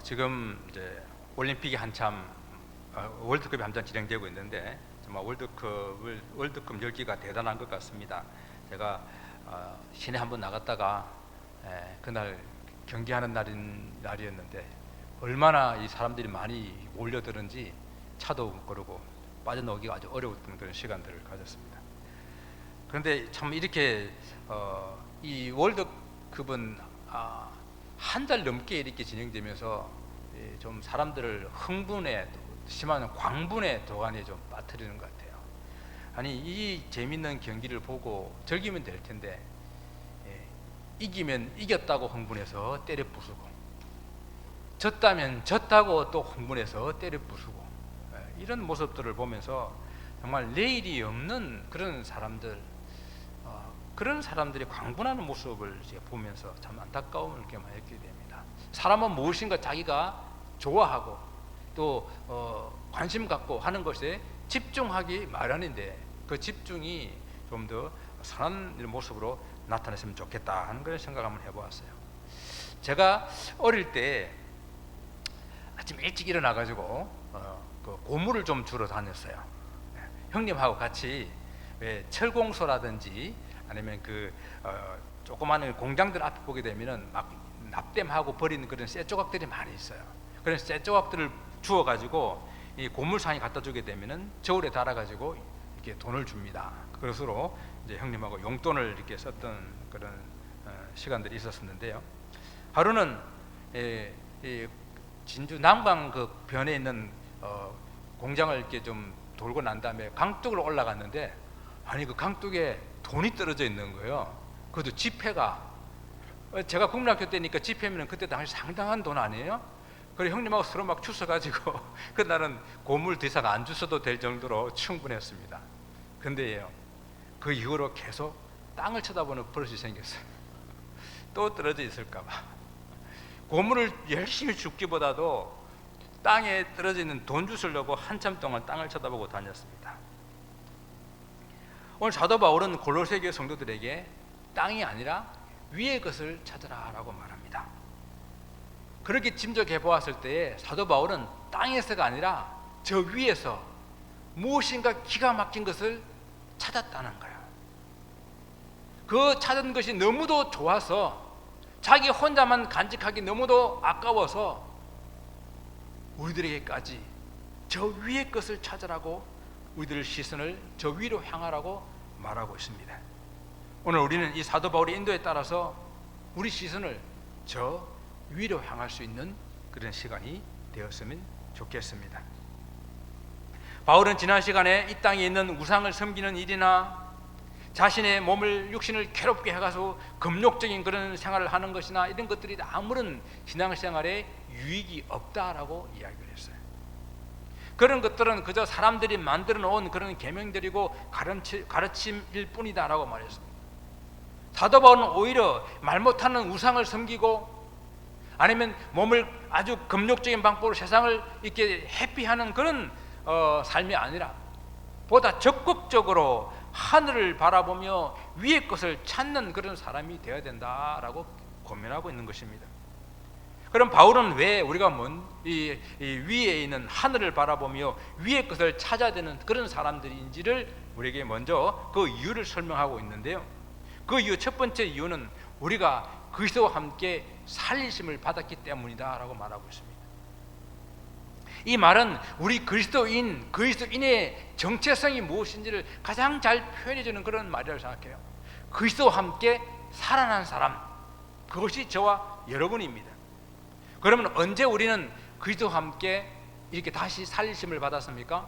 지금 이제 올림픽이 한참 월드컵이 한참 진행되고 있는데 정말 월드컵 열기가 대단한 것 같습니다. 제가 시내 한번 나갔다가 그날 경기하는 날이었는데 얼마나 이 사람들이 많이 몰려드는지 차도 고르고 빠져나오기가 아주 어려웠던 그런 시간들을 가졌습니다. 그런데 참 이렇게 이 월드컵은 한 달 넘게 이렇게 진행되면서 좀 사람들을 흥분에 심한 광분에 도가니에 좀 빠뜨리는 것 같아요. 아니 이 재밌는 경기를 보고 즐기면 될 텐데 이기면 이겼다고 흥분해서 때려 부수고 졌다면 졌다고 또 흥분해서 때려 부수고 이런 모습들을 보면서 정말 내일이 없는 그런 사람들이 광분하는 모습을 이제 보면서 참 안타까움을 많이 느끼게 됩니다. 사람은 무엇인가 자기가 좋아하고 또 관심 갖고 하는 것에 집중하기 마련인데 그 집중이 좀 더 선한 모습으로 나타났으면 좋겠다 하는 그런 생각을 한번 해보았어요. 제가 어릴 때 아침 일찍 일어나가지고 그 고무를 좀 주러 다녔어요. 형님하고 같이 왜 철공소라든지 아니면 그 조그마한 공장들 앞에 보게 되면은 막 납땜하고 버리는 그런 쇠 조각들이 많이 있어요. 그런 쇠 조각들을 주워가지고 이 고물상에 갖다 주게 되면은 저울에 달아가지고 이렇게 돈을 줍니다. 그것으로 이제 형님하고 용돈을 이렇게 썼던 그런 시간들이 있었는데요. 하루는 진주 남강 그 변에 있는 공장을 이렇게 좀 돌고 난 다음에 강둑으로 올라갔는데 아니 그 강둑에 돈이 떨어져 있는 거예요. 그것도 지폐가 제가 국민학교 때니까 지폐면 그때 당시 상당한 돈 아니에요? 그래 형님하고 서로 막 주워가지고 그날은 고물 더 이상 안 주셔도 될 정도로 충분했습니다. 근데요 그 이후로 계속 땅을 쳐다보는 버릇이 생겼어요. 또 떨어져 있을까봐. 고물을 열심히 줍기보다도 땅에 떨어져 있는 돈 주시려고 한참 동안 땅을 쳐다보고 다녔습니다. 오늘 사도 바울은 골로새 교회 성도들에게 땅이 아니라 위의 것을 찾으라라고 말합니다. 그렇게 짐작해 보았을 때에 사도 바울은 땅에서가 아니라 저 위에서 무엇인가 기가 막힌 것을 찾았다는 거예요. 그 찾은 것이 너무도 좋아서 자기 혼자만 간직하기 너무도 아까워서 우리들에게까지 저 위의 것을 찾으라고 우리들의 시선을 저 위로 향하라고 말하고 있습니다. 오늘 우리는 이 사도 바울의 인도에 따라서 우리 시선을 저 위로 향할 수 있는 그런 시간이 되었으면 좋겠습니다. 바울은 지난 시간에 이 땅에 있는 우상을 섬기는 일이나 자신의 몸을 육신을 괴롭게 해가지고 금욕적인 그런 생활을 하는 것이나 이런 것들이 아무런 신앙생활에 유익이 없다라고 이야기를 했어요. 그런 것들은 그저 사람들이 만들어 놓은 그런 계명들이고 가르침일 뿐이다라고 말했습니다. 사도 바울은 오히려 말 못하는 우상을 섬기고 아니면 몸을 아주 금욕적인 방법으로 세상을 이렇게 회피하는 그런 삶이 아니라 보다 적극적으로 하늘을 바라보며 위의 것을 찾는 그런 사람이 되어야 된다라고 고민하고 있는 것입니다. 그럼 바울은 왜 우리가 이 위에 있는 하늘을 바라보며 위의 것을 찾아야 되는 그런 사람들인지를 우리에게 먼저 그 이유를 설명하고 있는데요. 그 이유 첫 번째 이유는 우리가 그리스도와 함께 살리심을 받았기 때문이다라고 말하고 있습니다. 이 말은 우리 그리스도인의 정체성이 무엇인지를 가장 잘 표현해 주는 그런 말이라고 생각해요. 그리스도와 함께 살아난 사람, 그것이 저와 여러분입니다. 그러면 언제 우리는 그리스도와 함께 이렇게 다시 살리심을 받았습니까?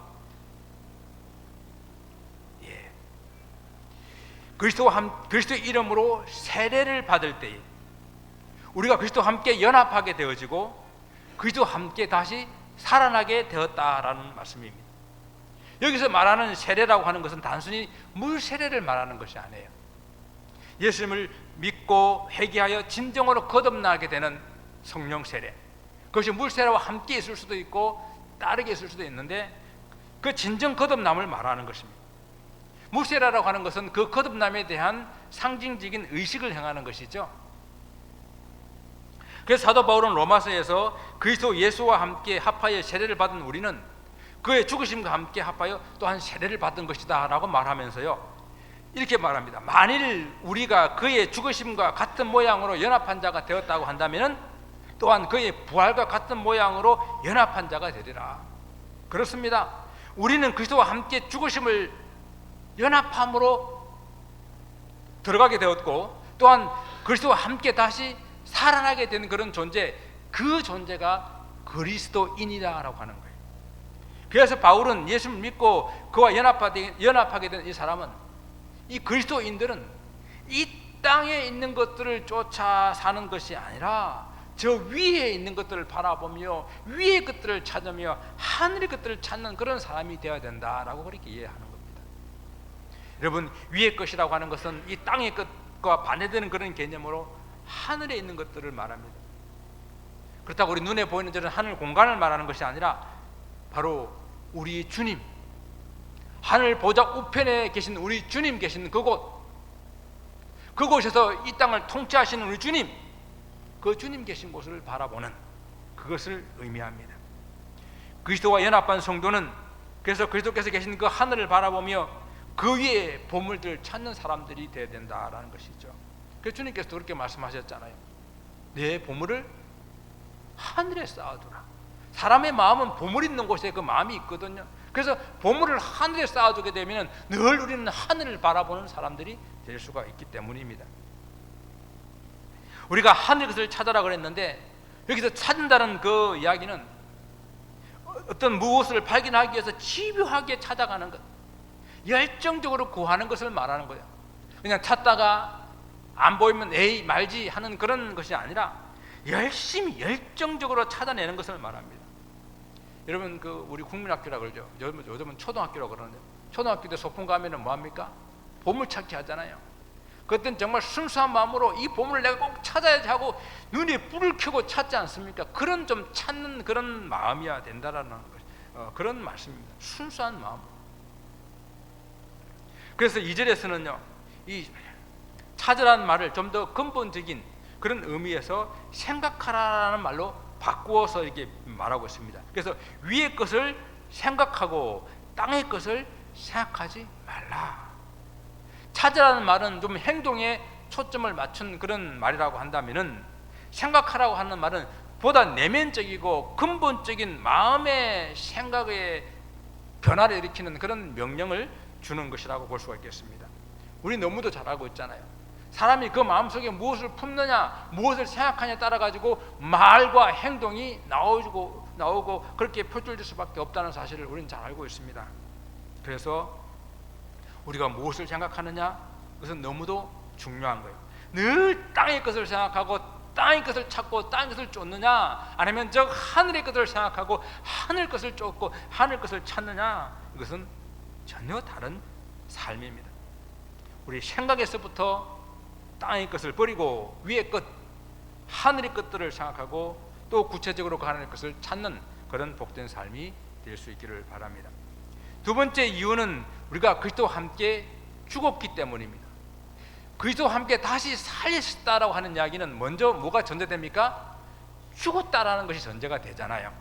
그리스도의 이름으로 세례를 받을 때에 우리가 그리스도와 함께 연합하게 되어지고 그리스도와 함께 다시 살아나게 되었다라는 말씀입니다. 여기서 말하는 세례라고 하는 것은 단순히 물 세례를 말하는 것이 아니에요. 예수님을 믿고 회개하여 진정으로 거듭나게 되는 성령 세례, 그것이 물 세례와 함께 있을 수도 있고 다르게 있을 수도 있는데 그 진정 거듭남을 말하는 것입니다. 물 세례라고 하는 것은 그 거듭남에 대한 상징적인 의식을 행하는 것이죠. 그래서 사도 바울은 로마서에서 그리스도 예수와 함께 합하여 세례를 받은 우리는 그의 죽으심과 함께 합하여 또한 세례를 받은 것이다 라고 말하면서요, 이렇게 말합니다. 만일 우리가 그의 죽으심과 같은 모양으로 연합한 자가 되었다고 한다면 또한 그의 부활과 같은 모양으로 연합한 자가 되리라. 그렇습니다. 우리는 그리스도와 함께 죽으심을 연합함으로 들어가게 되었고, 또한 그리스도와 함께 다시 살아나게 된 그런 존재, 그 존재가 그리스도인이라고 하는 거예요. 그래서 바울은 예수를 믿고 그와 연합하게 된 이 사람은, 이 그리스도인들은 이 땅에 있는 것들을 쫓아 사는 것이 아니라 저 위에 있는 것들을 바라보며 위의 것들을 찾으며 하늘의 것들을 찾는 그런 사람이 되어야 된다라고 그렇게 이해하는 겁니다. 여러분, 위의 것이라고 하는 것은 이 땅의 것과 반대되는 그런 개념으로 하늘에 있는 것들을 말합니다. 그렇다고 우리 눈에 보이는 저런 하늘 공간을 말하는 것이 아니라 바로 우리 주님, 하늘 보좌 우편에 계신 우리 주님 계신 그곳에서 이 땅을 통치하시는 우리 주님, 그 주님 계신 곳을 바라보는 그것을 의미합니다. 그리스도와 연합한 성도는 그래서 그리스도께서 계신 그 하늘을 바라보며 그 위에 보물들을 찾는 사람들이 되어야 된다라는 것이죠. 그래서 주님께서도 그렇게 말씀하셨잖아요. 내 보물을 하늘에 쌓아두라. 사람의 마음은 보물 있는 곳에 그 마음이 있거든요. 그래서 보물을 하늘에 쌓아두게 되면 늘 우리는 하늘을 바라보는 사람들이 될 수가 있기 때문입니다. 우리가 하늘 것을 찾아라 그랬는데, 여기서 찾는다는 그 이야기는 어떤 무엇을 발견하기 위해서 집요하게 찾아가는 것, 열정적으로 구하는 것을 말하는 거예요. 그냥 찾다가 안 보이면 에이 말지 하는 그런 것이 아니라 열심히 열정적으로 찾아내는 것을 말합니다. 여러분, 그 우리 국민학교라고 그러죠. 요즘은 초등학교라고 그러는데, 초등학교 때 소풍 가면은 뭐 합니까? 보물찾기 하잖아요. 그때는 정말 순수한 마음으로 이 보물을 내가 꼭 찾아야지 하고 눈에 불을 켜고 찾지 않습니까? 그런 좀 찾는 그런 마음이어야 된다라는 것, 그런 말씀입니다. 순수한 마음. 그래서 2절에서는요, 이 찾으라는 말을 좀 더 근본적인 그런 의미에서 생각하라는 말로 바꾸어서 이렇게 말하고 있습니다. 그래서 위의 것을 생각하고 땅의 것을 생각하지 말라. 찾으라는 말은 좀 행동에 초점을 맞춘 그런 말이라고 한다면은, 생각하라고 하는 말은 보다 내면적이고 근본적인 마음의 생각의 변화를 일으키는 그런 명령을 주는 것이라고 볼 수가 있겠습니다. 우리 너무도 잘 알고 있잖아요. 사람이 그 마음속에 무엇을 품느냐, 무엇을 생각하냐에 따라 가지고 말과 행동이 나오고 그렇게 표출될 수밖에 없다는 사실을 우리는 잘 알고 있습니다. 그래서 우리가 무엇을 생각하느냐, 그것은 너무도 중요한 거예요. 늘 땅의 것을 생각하고 땅의 것을 찾고 땅의 것을 쫓느냐, 아니면 저 하늘의 것을 생각하고 하늘 것을 쫓고 하늘 것을 찾느냐, 이것은 전혀 다른 삶입니다. 우리 생각에서부터 땅의 것을 버리고 위의 것, 하늘의 것들을 생각하고 또 구체적으로 그 하늘의 것을 찾는 그런 복된 삶이 될 수 있기를 바랍니다. 두 번째 이유는 우리가 그리스도와 함께 죽었기 때문입니다. 그리스도와 함께 다시 살리셨다라고 하는 이야기는 먼저 뭐가 전제됩니까? 죽었다라는 것이 전제가 되잖아요.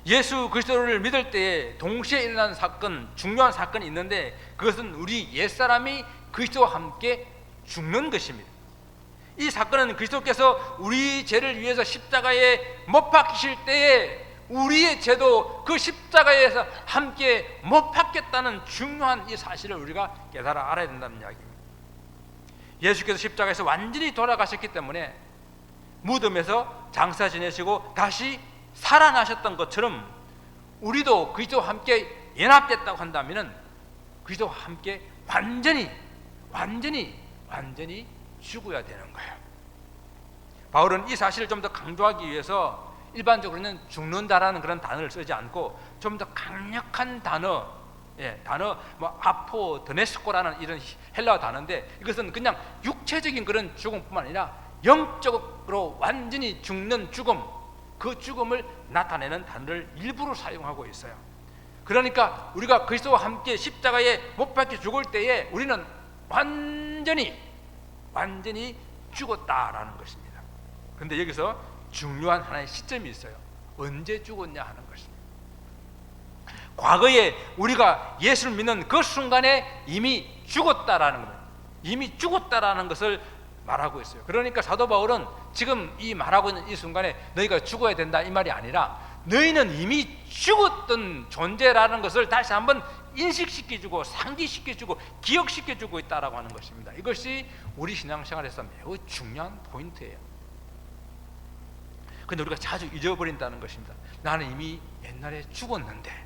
예수 그리스도를 믿을 때에 동시에 일어난 사건, 중요한 사건이 있는데, 그것은 우리 옛사람이 그리스도와 함께 죽는 것입니다. 이 사건은 그리스도께서 우리 죄를 위해서 십자가에 못 박히실 때에 우리의 죄도 그 십자가에서 함께 못 박혔다는 중요한 이 사실을 우리가 깨달아 알아야 된다는 이야기입니다. 예수께서 십자가에서 완전히 돌아가셨기 때문에 무덤에서 장사 지내시고 다시 살아나셨던 것처럼 우리도 그리스도와 함께 연합됐다고 한다면 그리스도와 함께 완전히 죽어야 되는 거예요. 바울은 이 사실을 좀 더 강조하기 위해서 일반적으로는 죽는다라는 그런 단어를 쓰지 않고 좀 더 강력한 단어, 뭐 아포드네스코라는 이런 헬라어 단어인데, 이것은 그냥 육체적인 그런 죽음뿐만 아니라 영적으로 완전히 죽는 죽음, 그 죽음을 나타내는 단어를 일부러 사용하고 있어요. 그러니까 우리가 그리스도와 함께 십자가에 못 박혀 죽을 때에 우리는 완전히 죽었다라는 것입니다. 그런데 여기서 중요한 하나의 시점이 있어요. 언제 죽었냐 하는 것입니다. 과거에 우리가 예수를 믿는 그 순간에 이미 죽었다라는 겁니다. 이미 죽었다라는 것을 말하고 있어요. 그러니까 사도 바울은 지금 이 말하고 있는 이 순간에 너희가 죽어야 된다 이 말이 아니라 너희는 이미 죽었던 존재라는 것을 다시 한번 인식시켜주고 상기시켜주고 기억시켜주고 있다라고 하는 것입니다. 이것이 우리 신앙생활에서 매우 중요한 포인트예요. 그런데 우리가 자주 잊어버린다는 것입니다. 나는 이미 옛날에 죽었는데,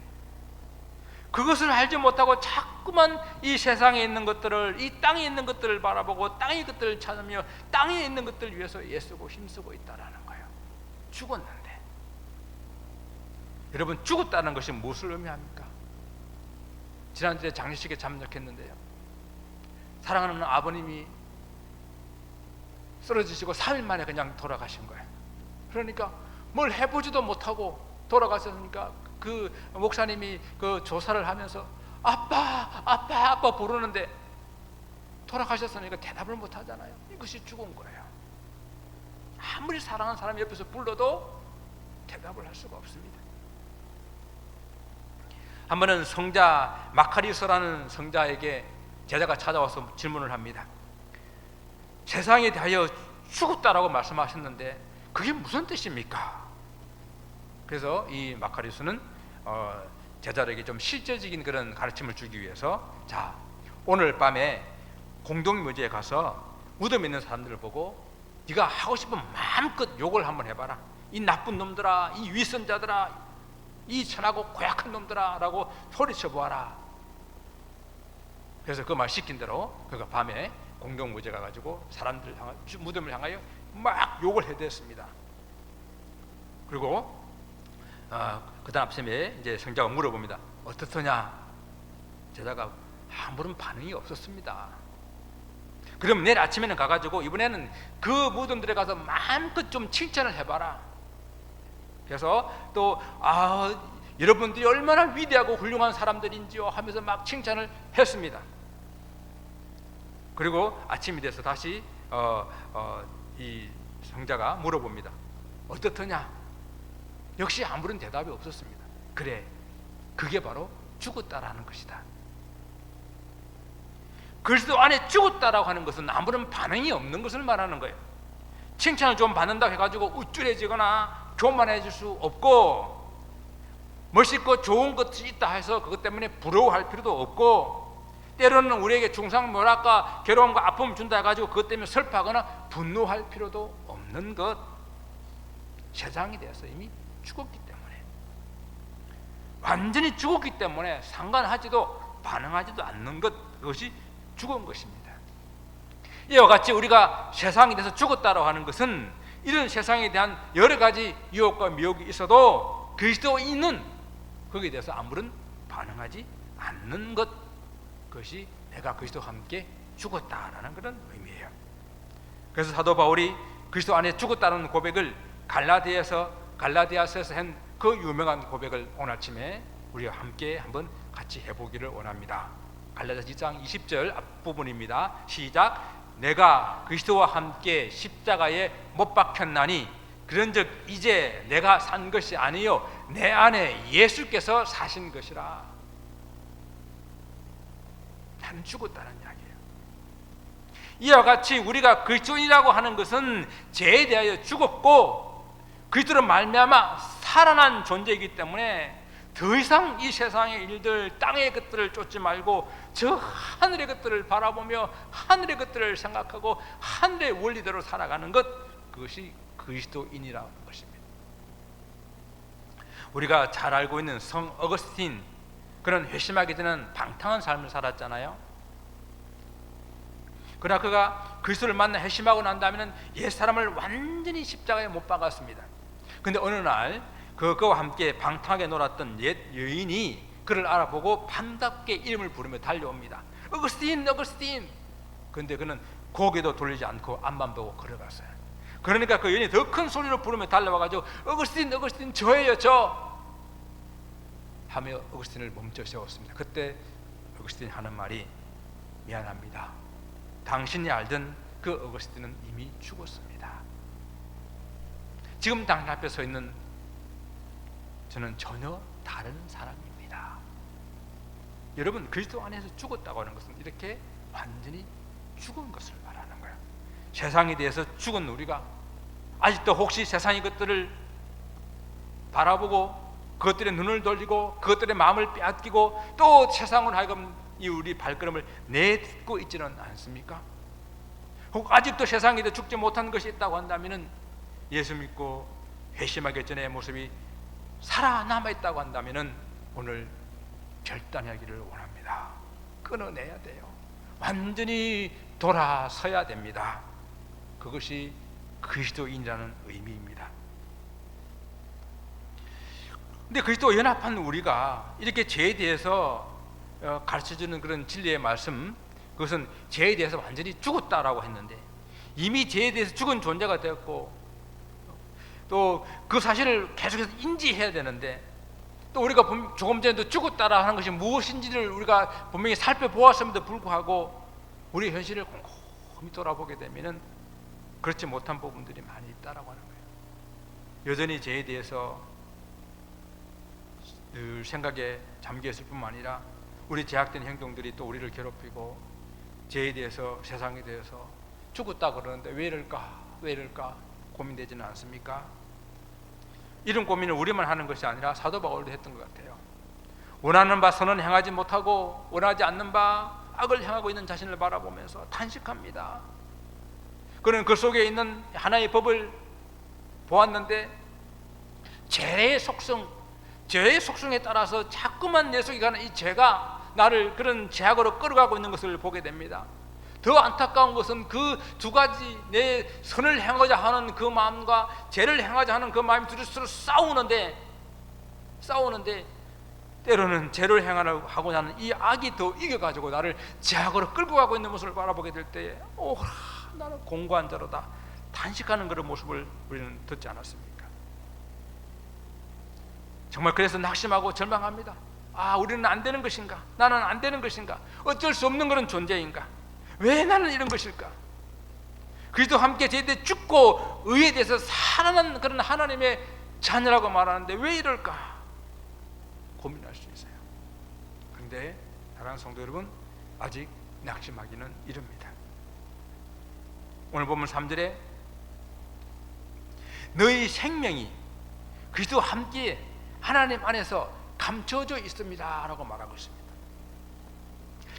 그것을 알지 못하고 자꾸만 이 세상에 있는 것들을, 이 땅에 있는 것들을 바라보고 땅의 것들을 찾으며 땅에 있는 것들을 위해서 애쓰고 힘쓰고 있다라는 거예요. 죽었는데. 여러분, 죽었다는 것이 무엇을 의미합니까? 지난주에 장례식에 참석했는데요, 사랑하는 아버님이 쓰러지시고 3일 만에 그냥 돌아가신 거예요. 그러니까 뭘 해보지도 못하고 돌아가셨으니까 그 목사님이 그 조사를 하면서 아빠 아빠 아빠 부르는데 돌아가셨으니까 대답을 못 하잖아요. 이것이 죽은 거예요. 아무리 사랑하는 사람이 옆에서 불러도 대답을 할 수가 없습니다. 한 번은 성자 마카리오스라는 성자에게 제자가 찾아와서 질문을 합니다. 세상에 대하여 죽었다라고 말씀하셨는데 그게 무슨 뜻입니까? 그래서 이 마카리오스는 제자에게 좀 실제적인 그런 가르침을 주기 위해서, 자, 오늘 밤에 공동묘지에 가서 무덤에 있는 사람들을 보고 네가 하고 싶은 마음껏 욕을 한번 해봐라. 이 나쁜 놈들아, 이 위선자들아, 이 천하고 고약한 놈들아 라고 소리쳐 보아라. 그래서 그 말 시킨 대로 그가 밤에 공동묘지에 가가지고 사람들 무덤을 향하여 막 욕을 해댔습니다. 그리고 그 다음 아침에 이제 성자가 물어봅니다. 어떻더냐? 제자가 아무런 반응이 없었습니다. 그럼 내일 아침에는 가가지고 이번에는 그 무덤들에 가서 마음껏 좀 칭찬을 해봐라. 그래서 또 여러분들이 얼마나 위대하고 훌륭한 사람들인지요 하면서 막 칭찬을 했습니다. 그리고 아침이 돼서 다시 이 성자가 물어봅니다. 어떻더냐? 역시 아무런 대답이 없었습니다. 그래, 그게 바로 죽었다라는 것이다. 그리스도 안에 죽었다라고 하는 것은 아무런 반응이 없는 것을 말하는 거예요. 칭찬을 좀 받는다고 해가지고 우쭐해지거나 교만해질 수 없고, 멋있고 좋은 것이 있다 해서 그것 때문에 부러워할 필요도 없고, 때로는 우리에게 중상모략과 괴로움과 아픔을 준다 해가지고 그것 때문에 슬퍼하거나 분노할 필요도 없는 것. 세상에 대해서 이미 죽었기 때문에, 완전히 죽었기 때문에 상관하지도 반응하지도 않는 것, 그것이 죽은 것입니다. 이와 같이 우리가 세상에 대해서 죽었다고 하는 것은 이런 세상에 대한 여러 가지 유혹과 미혹이 있어도 그리스도인은 거기에 대해서 아무런 반응하지 않는 것, 그것이 내가 그리스도와 함께 죽었다라는 그런 의미예요. 그래서 사도 바울이 그리스도 안에 죽었다는 고백을 갈라디아서에서 한 그 유명한 고백을 오늘 아침에 우리가 함께 한번 같이 해보기를 원합니다. 갈라디아서 2장 20절 앞부분입니다. 시작. 내가 그리스도와 함께 십자가에 못 박혔나니 그런즉 이제 내가 산 것이 아니요 내 안에 예수께서 사신 것이라. 나는 죽었다는 이야기예요. 이와 같이 우리가 그리스도인이라고 하는 것은 죄에 대하여 죽었고 그리스도로 말미암아 살아난 존재이기 때문에 더 이상 이 세상의 일들, 땅의 것들을 쫓지 말고 저 하늘의 것들을 바라보며 하늘의 것들을 생각하고 하늘의 원리대로 살아가는 것, 그것이 그리스도인이라는 것입니다. 우리가 잘 알고 있는 성 어거스틴, 그런 회심하게 되는 방탕한 삶을 살았잖아요. 그러나 그가 그리스도를 만나 회심하고 난 다음에는 옛사람을 완전히 십자가에 못 박았습니다. 근데 어느 날 그와 함께 방탕하게 놀았던 옛 여인이 그를 알아보고 반갑게 이름을 부르며 달려옵니다. 어거스틴, 어거스틴. 그런데 그는 고개도 돌리지 않고 앞만 보고 걸어갔어요. 그러니까 그 여인이 더 큰 소리로 부르며 달려와가지고 어거스틴, 어거스틴, 저예요, 저 하며 어거스틴을 멈춰 세웠습니다. 그때 어거스틴이 하는 말이, 미안합니다. 당신이 알던 그 어거스틴은 이미 죽었습니다. 지금 당신 앞에 서 있는 저는 전혀 다른 사람입니다. 여러분, 그리스도 안에서 죽었다고 하는 것은 이렇게 완전히 죽은 것을 말하는 거예요. 세상에 대해서 죽은 우리가 아직도 혹시 세상의 것들을 바라보고 그것들의 눈을 돌리고 그것들의 마음을 빼앗기고 또 세상을 하여금 이 우리 발걸음을 내딛고 있지는 않습니까? 혹 아직도 세상에 대해 죽지 못한 것이 있다고 한다면, 예수 믿고 회심하기 전의 모습이 살아남아 있다고 한다면 오늘 결단하기를 원합니다. 끊어내야 돼요. 완전히 돌아서야 됩니다. 그것이 그리스도인이라는 의미입니다. 근데 그리스도 연합한 우리가 이렇게 죄에 대해서 가르쳐주는 그런 진리의 말씀, 그것은 죄에 대해서 완전히 죽었다라고 했는데, 이미 죄에 대해서 죽은 존재가 되었고 또 그 사실을 계속해서 인지해야 되는데, 또 우리가 조금 전에도 죽었다라 하는 것이 무엇인지를 우리가 분명히 살펴보았음에도 불구하고 우리 현실을 곰곰이 돌아보게 되면은 그렇지 못한 부분들이 많이 있다라고 하는 거예요. 여전히 죄에 대해서 늘 생각에 잠겨 있을 뿐만 아니라 우리 제약된 행동들이 또 우리를 괴롭히고, 죄에 대해서, 세상에 대해서 죽었다 그러는데 왜 이럴까 고민되지는 않습니까? 이런 고민을 우리만 하는 것이 아니라 사도 바울도 했던 것 같아요. 원하는 바 선은 행하지 못하고 원하지 않는 바 악을 행하고 있는 자신을 바라보면서 탄식합니다. 그는 그 속에 있는 하나의 법을 보았는데 죄의 속성에 따라서 자꾸만 내 속에 가는 이 죄가 나를 그런 죄악으로 끌어가고 있는 것을 보게 됩니다. 더 안타까운 것은 그 두 가지, 내 선을 행하고자 하는 그 마음과 죄를 행하고자 하는 그 마음이 둘이 서로 싸우는데 때로는 죄를 행하려고 하는 이 악이 더 이겨가지고 나를 죄악으로 끌고 가고 있는 모습을 바라보게 될 때에 나는 공고한 자로다 탄식하는 그런 모습을 우리는 듣지 않았습니까? 정말 그래서 낙심하고 절망합니다. 우리는 안 되는 것인가? 나는 안 되는 것인가? 어쩔 수 없는 그런 존재인가? 왜 나는 이런 것일까? 그리스도와 함께 제때 죽고 의에 대해서 살아난 그런 하나님의 자녀라고 말하는데 왜 이럴까? 고민할 수 있어요. 그런데 사랑하는 성도 여러분, 아직 낙심하기는 이릅니다. 오늘 보면 3절에 너희 생명이 그리스도와 함께 하나님 안에서 감춰져 있습니다 라고 말하고 있습니다.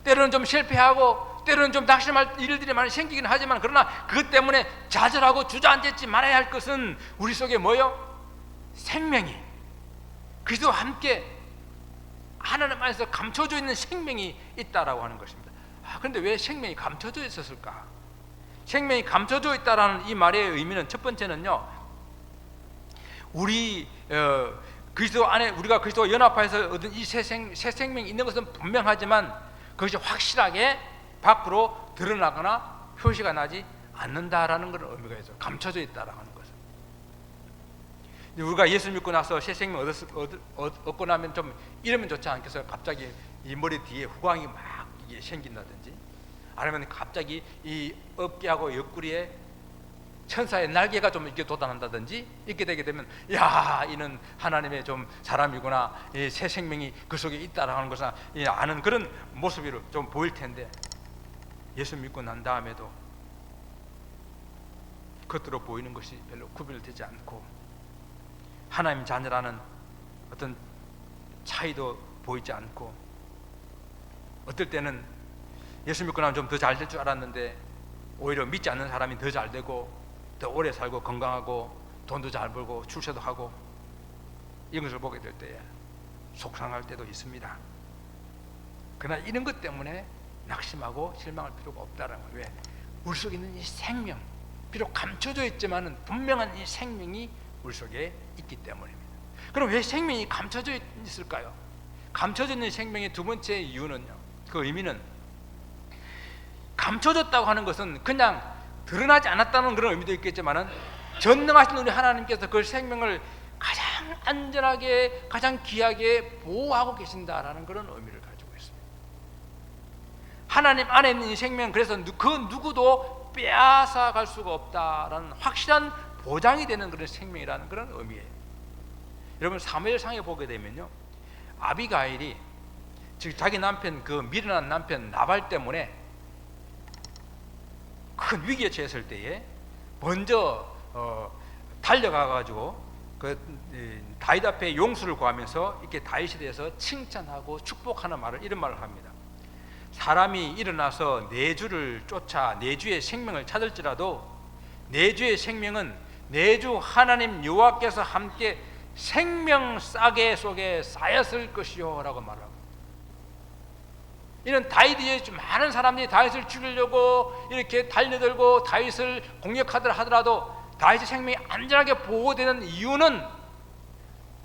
때로는 좀 실패하고 때로는 좀 낙심할 일들이 많이 생기긴 하지만, 그러나 그것 때문에 좌절하고 주저앉지 말아야 할 것은 우리 속에 뭐요? 생명이, 그리스도와 함께 하나님 안에서 감춰져 있는 생명이 있다라고 하는 것입니다. 그런데 왜 생명이 감춰져 있었을까? 생명이 감춰져 있다라는 이 말의 의미는, 첫 번째는요, 우리 그리스도 안에 우리가 그리스도와 연합해서 얻은 이 새 생명이 있는 것은 분명하지만 그것이 확실하게 밖으로 드러나거나 표시가 나지 않는다라는 그런 의미가 있어요. 감춰져 있다라는 것은. 우리가 예수 믿고 나서 새 생명 얻고 나면 좀 이러면 좋지 않겠어요? 갑자기 이 머리 뒤에 후광이 막 이게 생긴다든지, 아니면 갑자기 이 어깨하고 옆구리에 천사의 날개가 좀 이렇게 돋아난다든지, 이렇게 되게 되면 이는 하나님의 좀 사람이구나, 새 생명이 그 속에 있다라는 것을 아는 그런 모습이 좀 보일 텐데, 예수 믿고 난 다음에도 겉으로 보이는 것이 별로 구별되지 않고 하나님 자녀라는 어떤 차이도 보이지 않고, 어떨 때는 예수 믿고 나면 좀 더 잘 될 줄 알았는데 오히려 믿지 않는 사람이 더 잘 되고 더 오래 살고 건강하고 돈도 잘 벌고 출세도 하고, 이런 것을 보게 될 때에 속상할 때도 있습니다. 그러나 이런 것 때문에 낙심하고 실망할 필요가 없다는 거예요. 왜? 우리 속에 있는 이 생명, 비록 감춰져 있지만은 분명한 이 생명이 우리 속에 있기 때문입니다. 그럼 왜 생명이 감춰져 있을까요? 감춰져 있는 생명의 두 번째 이유는요, 그 의미는, 감춰졌다고 하는 것은 그냥 드러나지 않았다는 그런 의미도 있겠지만은, 전능하신 우리 하나님께서 그 생명을 가장 안전하게, 가장 귀하게 보호하고 계신다라는 그런 의미를 가지고 있습니다. 하나님 안에 있는 이 생명, 그래서 그 누구도 빼앗아 갈 수가 없다라는 확실한 보장이 되는 그런 생명이라는 그런 의미예요. 여러분 사무엘상에 보게 되면요, 아비가일이 즉 자기 남편 그 미련한 남편 나발 때문에 큰 위기에 처했을 때에 먼저 달려가 가지고 그 다윗 앞에 용서를 구하면서 이렇게 다윗에 대해서 칭찬하고 축복하는 말을 이런 말을 합니다. 사람이 일어나서 내주를 쫓아 내주의 생명을 찾을지라도 내주의 생명은 내주 하나님 여호와께서 함께 생명 싸개 속에 쌓였을 것이요 라고 말합니다. 이런 다윗이 많은 사람들이 다윗을 죽이려고 이렇게 달려들고 다윗을 공격하더라 하더라도 다윗의 생명이 안전하게 보호되는 이유는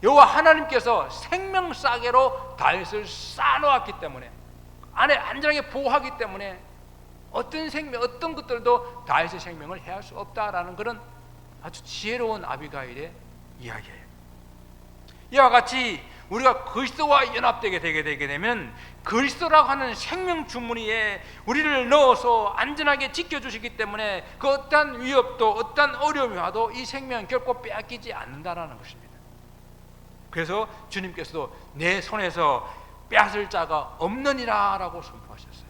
여호와 하나님께서 생명 싸개로 다윗을 쌓아놓았기 때문에, 안에 안전하게 보호하기 때문에 어떤 생명, 어떤 것들도 다윗의 생명을 해할 수 없다라는 그런 아주 지혜로운 아비가일의 이야기예요. 이와 같이 우리가 그리스도와 연합되게 되게 되면 그리스도라고 하는 생명 주머니에 우리를 넣어서 안전하게 지켜주시기 때문에 그 어떠한 위협도 어떠한 어려움이 와도 이 생명은 결코 빼앗기지 않는다라는 것입니다. 그래서 주님께서도 내 손에서 빼앗을 자가 없느니라 라고 선포하셨어요.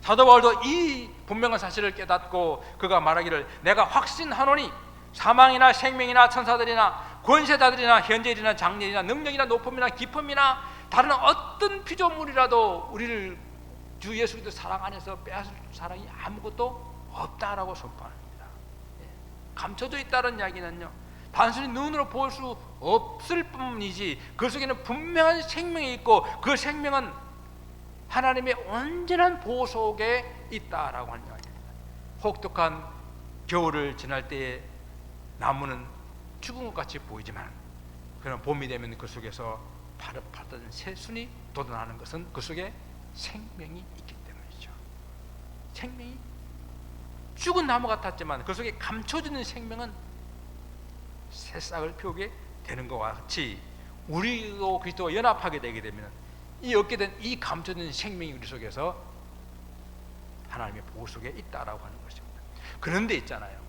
사도 바울도 이 분명한 사실을 깨닫고 그가 말하기를 내가 확신하노니 사망이나 생명이나 천사들이나 권세자들이나 현재일이나 장래일이나 능력이나 높음이나 깊음이나 다른 어떤 피조물이라도 우리를 주 예수 그리스도 사랑 안에서 빼앗을 사랑이 아무것도 없다라고 선포합니다. 감춰져 있다는 이야기는요, 단순히 눈으로 볼 수 없을 뿐이지 그 속에는 분명한 생명이 있고 그 생명은 하나님의 온전한 보호 속에 있다라고 하는 이야기입니다. 혹독한 겨울을 지날 때에 나무는 죽은 것 같이 보이지만 그런 봄이 되면 그 속에서 파릇파릇한 새순이 돋아나는 것은 그 속에 생명이 있기 때문이죠. 생명이 죽은 나무 같았지만 그 속에 감춰지는 생명은 새싹을 피우게 되는 것과 같이 우리도 그리스도와 연합하게 되게 되면 이 얻게 된 이 감춰진 생명이 우리 속에서 하나님의 보호 속에 있다라고 하는 것입니다. 그런데 있잖아요,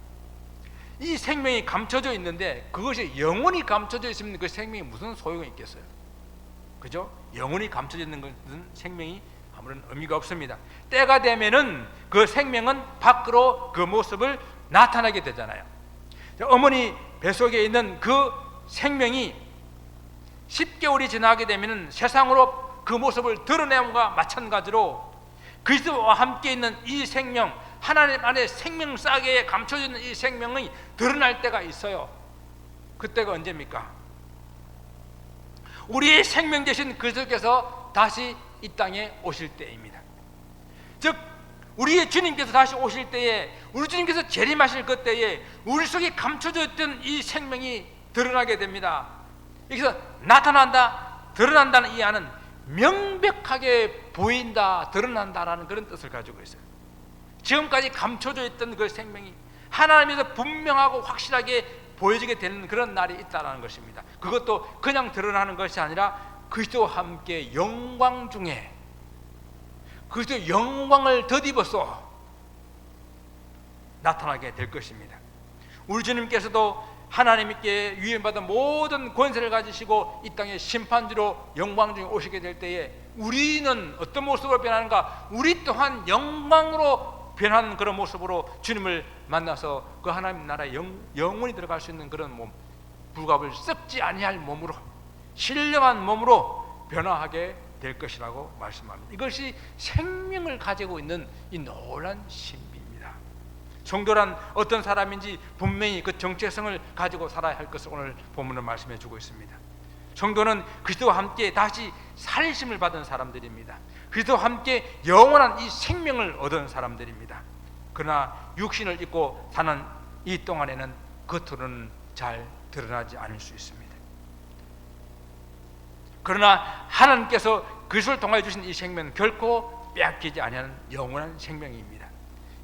이 생명이 감춰져 있는데 그것이 영원히 감춰져 있으면 그 생명이 무슨 소용이 있겠어요? 그죠? 영원히 감춰져 있는 것은 생명이 아무런 의미가 없습니다. 때가 되면은 그 생명은 밖으로 그 모습을 나타나게 되잖아요. 어머니 뱃속에 있는 그 생명이 10개월이 지나게 되면은 세상으로 그 모습을 드러내음과 마찬가지로 그리스도와 함께 있는 이 생명, 하나님 안에 생명 싸개에 감춰져 있는 이 생명이 드러날 때가 있어요. 그때가 언제입니까? 우리의 생명 되신 그리스도께서 다시 이 땅에 오실 때입니다. 즉 우리의 주님께서 다시 오실 때에, 우리 주님께서 재림하실 그때에 우리 속에 감춰져 있던 이 생명이 드러나게 됩니다. 여기서 나타난다, 드러난다는 이 안은 명백하게 보인다, 드러난다라는 그런 뜻을 가지고 있어요. 지금까지 감춰져 있던 그 생명이 하나님에서 분명하고 확실하게 보여지게 되는 그런 날이 있다는 것입니다. 그것도 그냥 드러나는 것이 아니라 그리스도와 함께 영광 중에 그리스도의 영광을 덧입어서 나타나게 될 것입니다. 우리 주님께서도 하나님께 위임받은 모든 권세를 가지시고 이 땅의 심판주로 영광 중에 오시게 될 때에 우리는 어떤 모습으로 변하는가? 우리 또한 영광으로 변하는 그런 모습으로 주님을 만나서 그 하나님 나라에 영원히 들어갈 수 있는 그런 몸, 불갑을 썩지 아니할 몸으로, 신령한 몸으로 변화하게 될 것이라고 말씀합니다. 이것이 생명을 가지고 있는 이 놀라운 신비입니다. 성도란 어떤 사람인지 분명히 그 정체성을 가지고 살아야 할 것을 오늘 본문은 말씀해 주고 있습니다. 성도는 그리스도와 함께 다시 살리심을 받은 사람들입니다. 그리스도와 함께 영원한 이 생명을 얻은 사람들입니다. 그러나 육신을 입고 사는 이 동안에는 겉으로는 잘 드러나지 않을 수 있습니다. 그러나 하나님께서 그리스도를 통하여 주신 이 생명은 결코 빼앗기지 아니하는 영원한 생명입니다.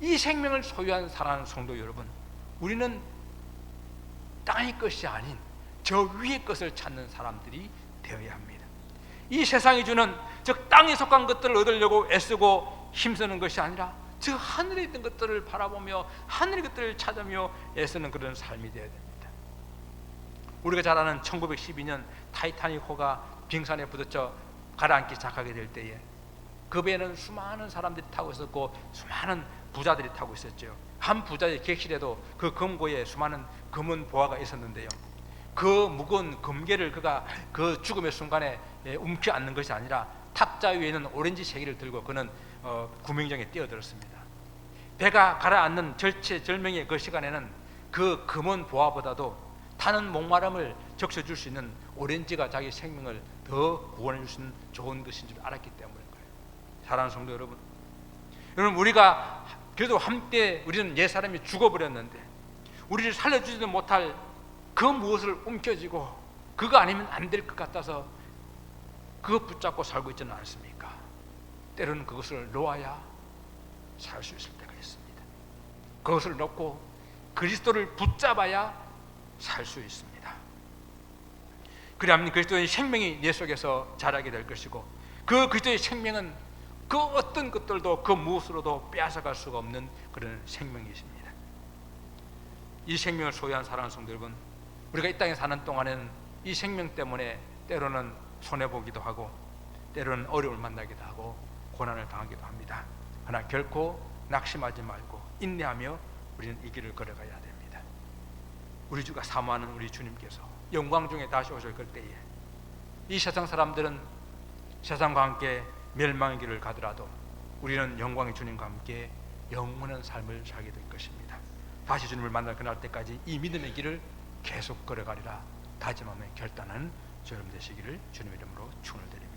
이 생명을 소유한 사랑하는 성도 여러분, 우리는 땅의 것이 아닌 저 위의 것을 찾는 사람들이 되어야 합니다. 이 세상이 주는 즉 땅에 속한 것들을 얻으려고 애쓰고 힘쓰는 것이 아니라 저 하늘에 있는 것들을 바라보며 하늘의 것들을 찾으며 애쓰는 그런 삶이 되어야 됩니다. 우리가 잘 아는 1912년 타이타닉호가 빙산에 부딪혀 가라앉기 시작하게 될 때에 그 배에는 수많은 사람들이 타고 있었고 수많은 부자들이 타고 있었죠. 한 부자의 객실에도 그 금고에 수많은 금은 보화가 있었는데요, 그 무거운 금괴를 그가 그 죽음의 순간에 움켜 안는 것이 아니라 탁자 위에 있는 오렌지 세개를 들고 그는 구명정에 뛰어들었습니다. 배가 가라앉는 절체절명의 그 시간에는 그 금은 보화보다도 타는 목마름을 적셔줄 수 있는 오렌지가 자기 생명을 더 구원해 줄 수 있는 좋은 것인 줄 알았기 때문인 거예요. 사랑하는 성도 여러분, 우리가 그래도 한때 우리는 옛사람이 죽어버렸는데 우리를 살려주지도 못할 그 무엇을 움켜쥐고 그거 아니면 안 될 것 같아서 그거 붙잡고 살고 있지는 않습니까? 때로는 그것을 놓아야 살 수 있을 때가 있습니다. 그것을 놓고 그리스도를 붙잡아야 살 수 있습니다. 그래야만 그리스도의 생명이 내 속에서 자라게 될 것이고, 그 그리스도의 생명은 그 어떤 것들도 그 무엇으로도 빼앗아갈 수가 없는 그런 생명이십니다. 이 생명을 소유한 사랑하는 성도 여러분, 우리가 이 땅에 사는 동안에는 이 생명 때문에 때로는 손해보기도 하고 때로는 어려움을 만나기도 하고 고난을 당하기도 합니다. 그러나 결코 낙심하지 말고 인내하며 우리는 이 길을 걸어가야 됩니다. 우리 주가 사모하는 우리 주님께서 영광 중에 다시 오실 때에 이 세상 사람들은 세상과 함께 멸망의 길을 가더라도 우리는 영광의 주님과 함께 영원한 삶을 살게 될 것입니다. 다시 주님을 만날 그날 때까지 이 믿음의 길을 계속 걸어가리라 다짐하며 결단하는 저 여러분 되시기를 주님의 이름으로 축원을 드립니다.